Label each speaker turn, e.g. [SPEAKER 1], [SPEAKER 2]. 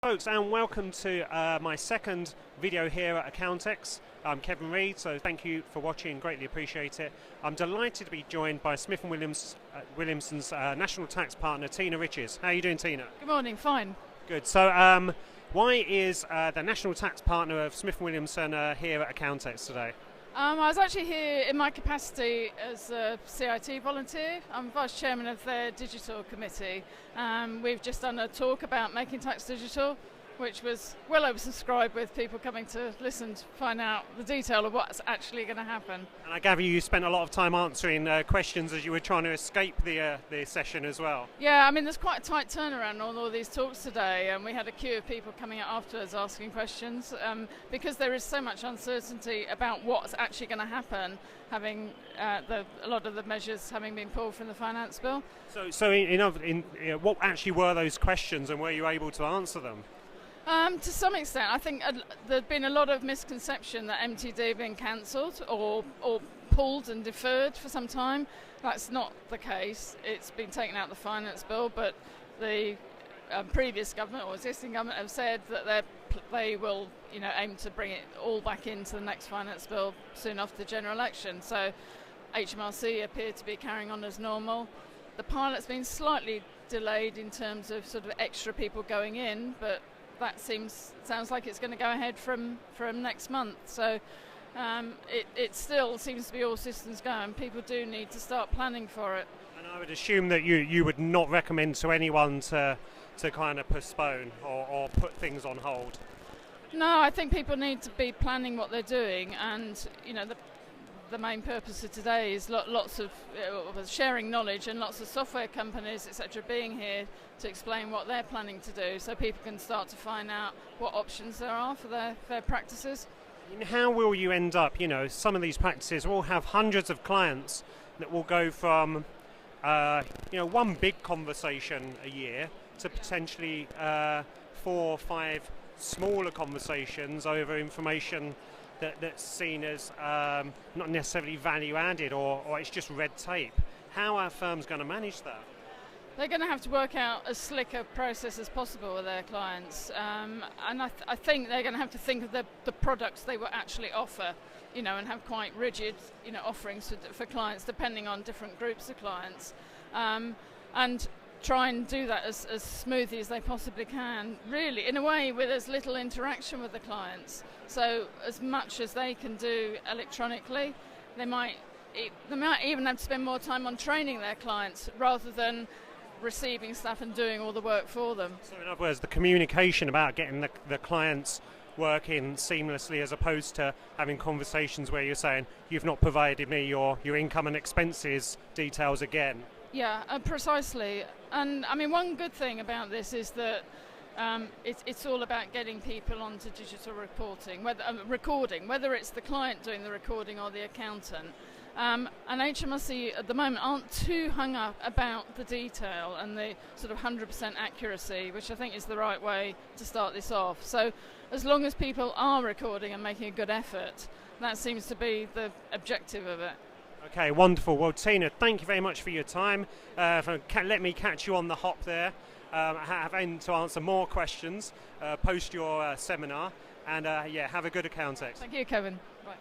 [SPEAKER 1] Folks, and welcome to my second video here at Accountex. I'm Kevin Reed, so thank you for watching, greatly appreciate it. I'm delighted to be joined by Smith & Williamson's National Tax Partner, Tina Riches. How are you doing, Tina?
[SPEAKER 2] Good morning, fine.
[SPEAKER 1] Good. So why is the National Tax Partner of Smith & Williamson here at Accountex today?
[SPEAKER 2] I was actually here in my capacity as a CIT volunteer. I'm Vice Chairman of their Digital Committee. We've just done a talk about making tax digital, which was well oversubscribed with people coming to listen to find out the detail of what's actually going to happen.
[SPEAKER 1] And I gather you spent a lot of time answering questions as you were trying to escape the session as well.
[SPEAKER 2] Yeah, I mean there's quite a tight turnaround on all these talks today, and we had a queue of people coming out afterwards asking questions because there is so much uncertainty about what's actually going to happen, having a lot of the measures having been pulled from the finance bill.
[SPEAKER 1] So what actually were those questions, and were you able to answer them?
[SPEAKER 2] To some extent, I think there's been a lot of misconception that MTD have been cancelled or pulled and deferred for some time. That's not the case. It's been taken out of the finance bill, but the previous government or existing government have said that they will, aim to bring it all back into the next finance bill soon after the general election. So HMRC appear to be carrying on as normal. The pilot's been slightly delayed in terms of sort of extra people going in, but that sounds like it's going to go ahead from next month. So it still seems to be all systems go, and people do need to start planning for it.
[SPEAKER 1] And I would assume that you would not recommend to anyone to kind of postpone or put things on hold.
[SPEAKER 2] No, I think people need to be planning what they're doing, and the main purpose of today is lots of sharing knowledge, and lots of software companies, etc., being here to explain what they're planning to do, so people can start to find out what options there are for their practices.
[SPEAKER 1] And how will you end up? Some of these practices will have hundreds of clients that will go from one big conversation a year to potentially 4 or 5 smaller conversations over information that's seen as not necessarily value added, or it's just red tape. How are firms going to manage that?
[SPEAKER 2] They're going to have to work out as slick a process as possible with their clients, and I think they're going to have to think of the products they will actually offer, and have quite rigid offerings for clients depending on different groups of clients, and try and do that as smoothly as they possibly can, really, in a way with as little interaction with the clients. So as much as they can do electronically, they might even have to spend more time on training their clients rather than receiving stuff and doing all the work for them.
[SPEAKER 1] So in other words, the communication about getting the clients working seamlessly, as opposed to having conversations where you're saying, you've not provided me your income and expenses details again.
[SPEAKER 2] Yeah, precisely. And I mean, one good thing about this is that it's all about getting people onto digital reporting, recording, whether it's the client doing the recording or the accountant. And HMRC at the moment aren't too hung up about the detail and the sort of 100% accuracy, which I think is the right way to start this off. So as long as people are recording and making a good effort, that seems to be the objective of it.
[SPEAKER 1] Okay, wonderful. Well, Tina, thank you very much for your time. Let me catch you on the hop there. Having to answer more questions post your seminar. And have a good Accountex.
[SPEAKER 2] Thank you, Kevin. Bye.